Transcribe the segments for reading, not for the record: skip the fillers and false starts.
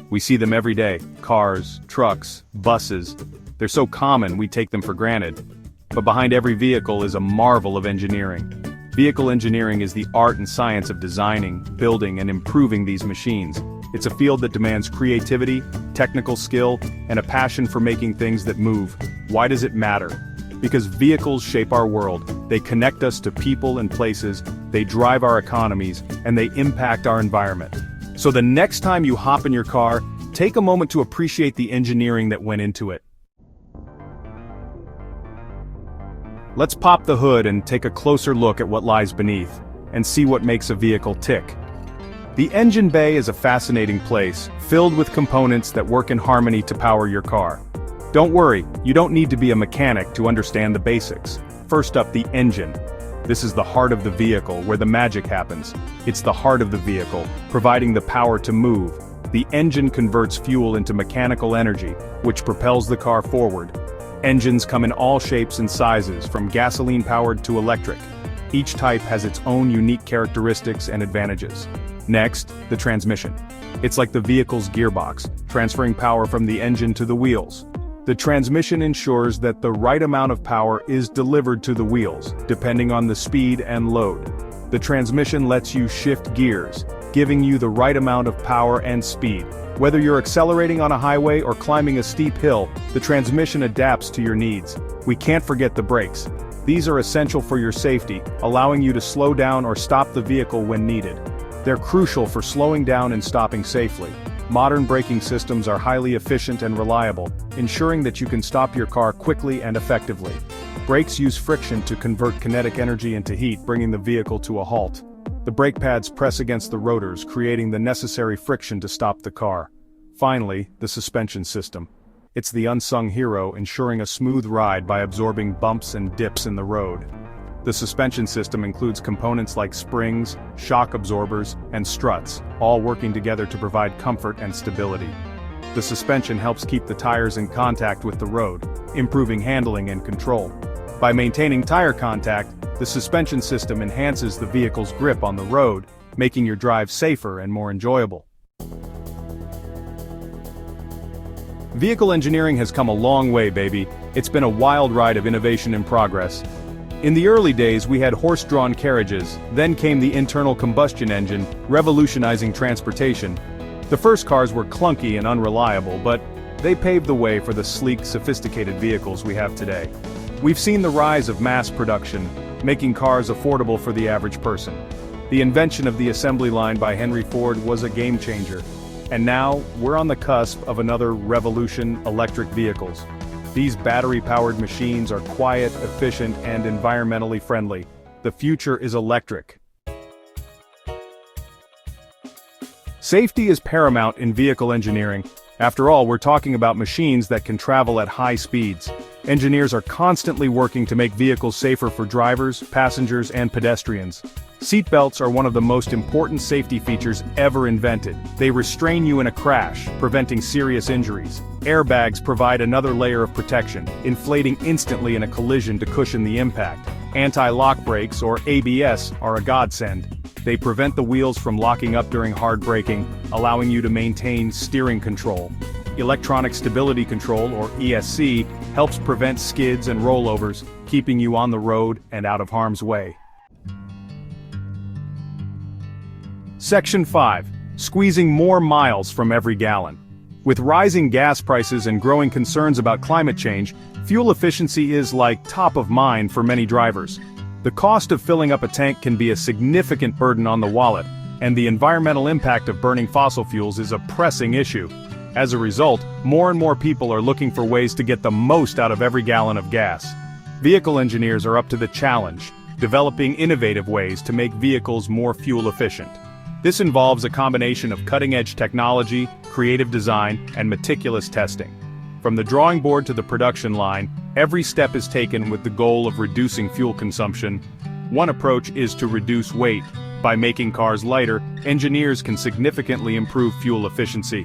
We see them every day: cars, trucks, buses. They're so common we take them for granted. But behind every vehicle is a marvel of engineering. Vehicle engineering is the art and science of designing, building, and improving these machines. It's a field that demands creativity, technical skill, and a passion for making things that move. Why does it matter? Because vehicles shape our world. They connect us to people and places, they drive our economies, and they impact our environment. So the next time you hop in your car, take a moment to appreciate the engineering that went into it. Let's pop the hood and take a closer look at what lies beneath, and see what makes a vehicle tick. The engine bay is a fascinating place, filled with components that work in harmony to power your car. Don't worry, you don't need to be a mechanic to understand the basics. First up, the engine. This is the heart of the vehicle, where the magic happens. It's the heart of the vehicle, providing the power to move. The engine converts fuel into mechanical energy, which propels the car forward. Engines come in all shapes and sizes, from gasoline-powered to electric. Each type has its own unique characteristics and advantages. Next, the transmission. It's like the vehicle's gearbox, transferring power from the engine to the wheels. The transmission ensures that the right amount of power is delivered to the wheels, depending on the speed and load. The transmission lets you shift gears, giving you the right amount of power and speed. Whether you're accelerating on a highway or climbing a steep hill, the transmission adapts to your needs. We can't forget the brakes. These are essential for your safety, allowing you to slow down or stop the vehicle when needed. They're crucial for slowing down and stopping safely. Modern braking systems are highly efficient and reliable, ensuring that you can stop your car quickly and effectively. Brakes use friction to convert kinetic energy into heat, bringing the vehicle to a halt. The brake pads press against the rotors, creating the necessary friction to stop the car. Finally, the suspension system. It's the unsung hero, ensuring a smooth ride by absorbing bumps and dips in the road. The suspension system includes components like springs, shock absorbers, and struts, all working together to provide comfort and stability. The suspension helps keep the tires in contact with the road, improving handling and control. By maintaining tire contact, the suspension system enhances the vehicle's grip on the road, making your drive safer and more enjoyable. Vehicle engineering has come a long way, baby. It's been a wild ride of innovation and progress. In the early days we had horse-drawn carriages, then came the internal combustion engine, revolutionizing transportation. The first cars were clunky and unreliable, but they paved the way for the sleek, sophisticated vehicles we have today. We've seen the rise of mass production, making cars affordable for the average person. The invention of the assembly line by Henry Ford was a game changer. And now, we're on the cusp of another revolution: electric vehicles. These battery-powered machines are quiet, efficient, and environmentally friendly. The future is electric. Safety is paramount in vehicle engineering. After all, we're talking about machines that can travel at high speeds. Engineers are constantly working to make vehicles safer for drivers, passengers, and pedestrians. Seatbelts are one of the most important safety features ever invented. They restrain you in a crash, preventing serious injuries. Airbags provide another layer of protection, inflating instantly in a collision to cushion the impact. Anti-lock brakes, or ABS, are a godsend. They prevent the wheels from locking up during hard braking, allowing you to maintain steering control. Electronic Stability Control, or ESC, helps prevent skids and rollovers, keeping you on the road and out of harm's way. Section 5. Squeezing more miles from every gallon. With rising gas prices and growing concerns about climate change, fuel efficiency is like top of mind for many drivers. The cost of filling up a tank can be a significant burden on the wallet, and the environmental impact of burning fossil fuels is a pressing issue. As a result, more and more people are looking for ways to get the most out of every gallon of gas. Vehicle engineers are up to the challenge, developing innovative ways to make vehicles more fuel efficient. This involves a combination of cutting-edge technology, creative design, and meticulous testing. From the drawing board to the production line, every step is taken with the goal of reducing fuel consumption. One approach is to reduce weight. By making cars lighter, engineers can significantly improve fuel efficiency.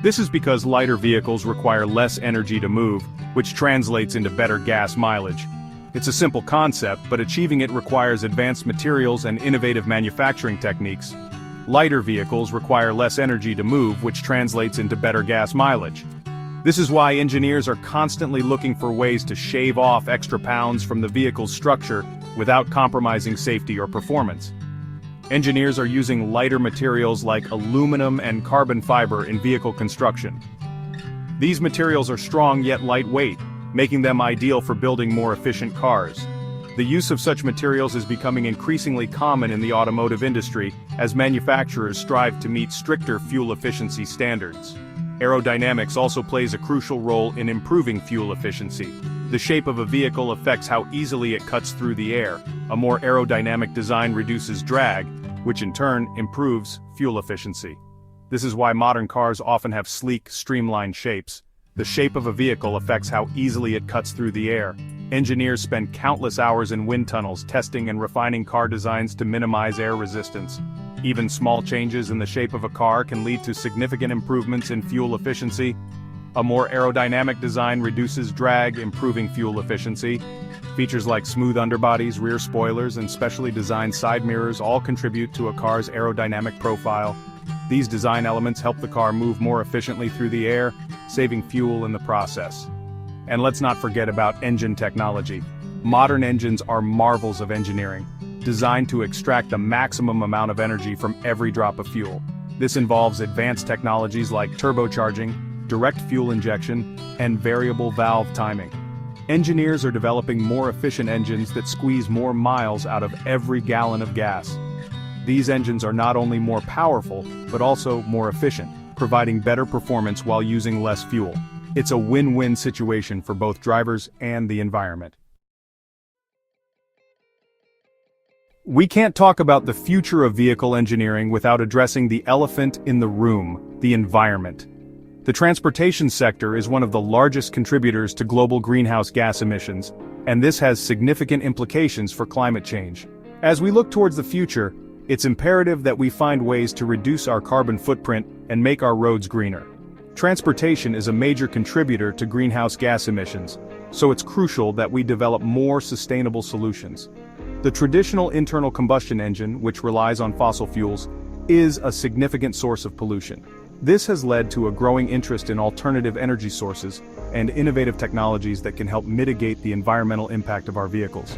This is because lighter vehicles require less energy to move, which translates into better gas mileage. It's a simple concept, but achieving it requires advanced materials and innovative manufacturing techniques. Lighter vehicles require less energy to move, which translates into better gas mileage. This is why engineers are constantly looking for ways to shave off extra pounds from the vehicle's structure without compromising safety or performance. Engineers are using lighter materials like aluminum and carbon fiber in vehicle construction. These materials are strong yet lightweight, making them ideal for building more efficient cars. The use of such materials is becoming increasingly common in the automotive industry as manufacturers strive to meet stricter fuel efficiency standards. Aerodynamics also plays a crucial role in improving fuel efficiency. The shape of a vehicle affects how easily it cuts through the air. A more aerodynamic design reduces drag, which in turn improves fuel efficiency. This is why modern cars often have sleek, streamlined shapes. The shape of a vehicle affects how easily it cuts through the air. Engineers spend countless hours in wind tunnels testing and refining car designs to minimize air resistance. Even small changes in the shape of a car can lead to significant improvements in fuel efficiency. A more aerodynamic design reduces drag, improving fuel efficiency. Features like smooth underbodies, rear spoilers, and specially designed side mirrors all contribute to a car's aerodynamic profile. These design elements help the car move more efficiently through the air, saving fuel in the process. And let's not forget about engine technology. Modern engines are marvels of engineering, designed to extract the maximum amount of energy from every drop of fuel. This involves advanced technologies like turbocharging, direct fuel injection, and variable valve timing. Engineers are developing more efficient engines that squeeze more miles out of every gallon of gas. These engines are not only more powerful, but also more efficient, providing better performance while using less fuel. It's a win-win situation for both drivers and the environment. We can't talk about the future of vehicle engineering without addressing the elephant in the room, the environment. The transportation sector is one of the largest contributors to global greenhouse gas emissions, and this has significant implications for climate change. As we look towards the future, it's imperative that we find ways to reduce our carbon footprint and make our roads greener. Transportation is a major contributor to greenhouse gas emissions, so it's crucial that we develop more sustainable solutions. The traditional internal combustion engine, which relies on fossil fuels, is a significant source of pollution. This has led to a growing interest in alternative energy sources and innovative technologies that can help mitigate the environmental impact of our vehicles.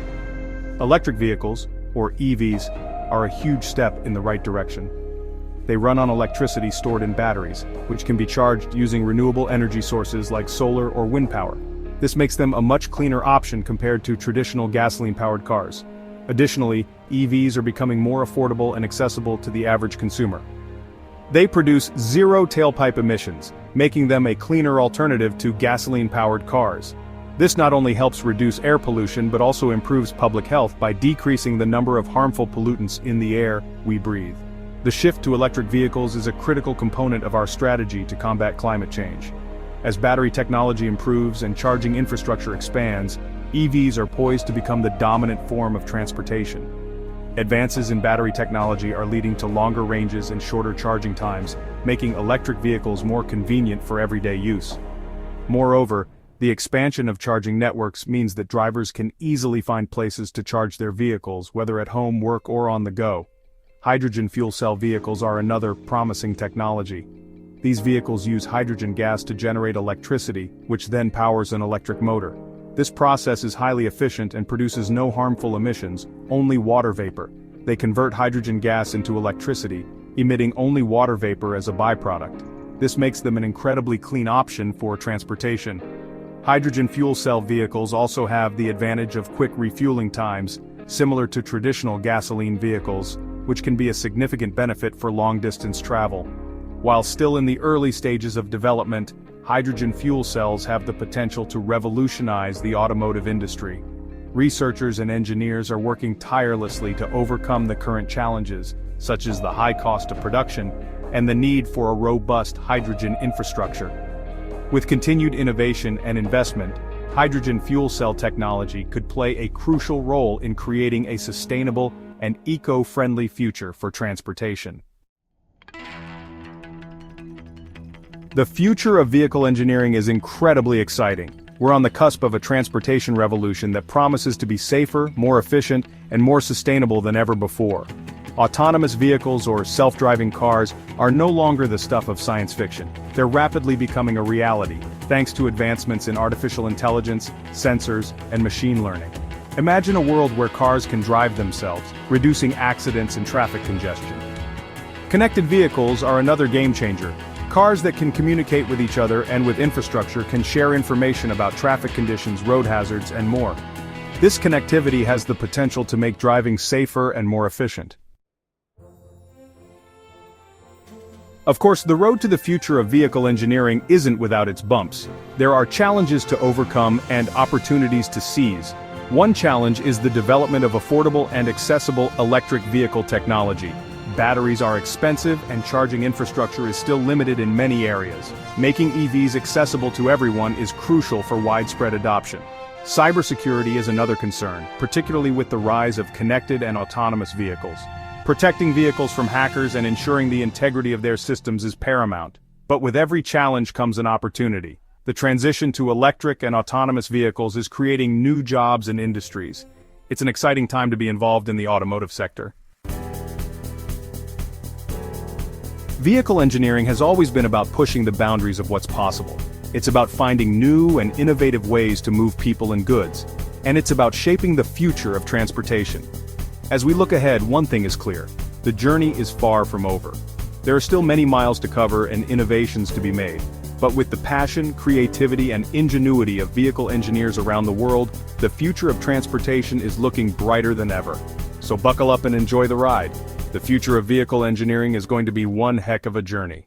Electric vehicles, or EVs, are a huge step in the right direction. They run on electricity stored in batteries, which can be charged using renewable energy sources like solar or wind power. This makes them a much cleaner option compared to traditional gasoline-powered cars. Additionally, EVs are becoming more affordable and accessible to the average consumer. They produce zero tailpipe emissions, making them a cleaner alternative to gasoline-powered cars. This not only helps reduce air pollution but also improves public health by decreasing the number of harmful pollutants in the air we breathe. The shift to electric vehicles is a critical component of our strategy to combat climate change. As battery technology improves and charging infrastructure expands, EVs are poised to become the dominant form of transportation. Advances in battery technology are leading to longer ranges and shorter charging times, making electric vehicles more convenient for everyday use. Moreover, the expansion of charging networks means that drivers can easily find places to charge their vehicles, whether at home, work, or on the go. Hydrogen fuel cell vehicles are another promising technology. These vehicles use hydrogen gas to generate electricity, which then powers an electric motor. This process is highly efficient and produces no harmful emissions, only water vapor. They convert hydrogen gas into electricity, emitting only water vapor as a byproduct. This makes them an incredibly clean option for transportation. Hydrogen fuel cell vehicles also have the advantage of quick refueling times, similar to traditional gasoline vehicles, which can be a significant benefit for long-distance travel. While still in the early stages of development, hydrogen fuel cells have the potential to revolutionize the automotive industry. Researchers and engineers are working tirelessly to overcome the current challenges, such as the high cost of production and the need for a robust hydrogen infrastructure. With continued innovation and investment, hydrogen fuel cell technology could play a crucial role in creating a sustainable and eco-friendly future for transportation. The future of vehicle engineering is incredibly exciting. We're on the cusp of a transportation revolution that promises to be safer, more efficient, and more sustainable than ever before. Autonomous vehicles or self-driving cars are no longer the stuff of science fiction. They're rapidly becoming a reality, thanks to advancements in artificial intelligence, sensors, and machine learning. Imagine a world where cars can drive themselves, reducing accidents and traffic congestion. Connected vehicles are another game changer. Cars that can communicate with each other and with infrastructure can share information about traffic conditions, road hazards, and more. This connectivity has the potential to make driving safer and more efficient. Of course, the road to the future of vehicle engineering isn't without its bumps. There are challenges to overcome and opportunities to seize. One challenge is the development of affordable and accessible electric vehicle technology. Batteries are expensive and charging infrastructure is still limited in many areas. Making EVs accessible to everyone is crucial for widespread adoption. Cybersecurity is another concern, particularly with the rise of connected and autonomous vehicles. Protecting vehicles from hackers and ensuring the integrity of their systems is paramount. But with every challenge comes an opportunity. The transition to electric and autonomous vehicles is creating new jobs and industries. It's an exciting time to be involved in the automotive sector. Vehicle engineering has always been about pushing the boundaries of what's possible. It's about finding new and innovative ways to move people and goods. And it's about shaping the future of transportation. As we look ahead, one thing is clear. The journey is far from over. There are still many miles to cover and innovations to be made. But with the passion, creativity, and ingenuity of vehicle engineers around the world, the future of transportation is looking brighter than ever. So buckle up and enjoy the ride. The future of vehicle engineering is going to be one heck of a journey.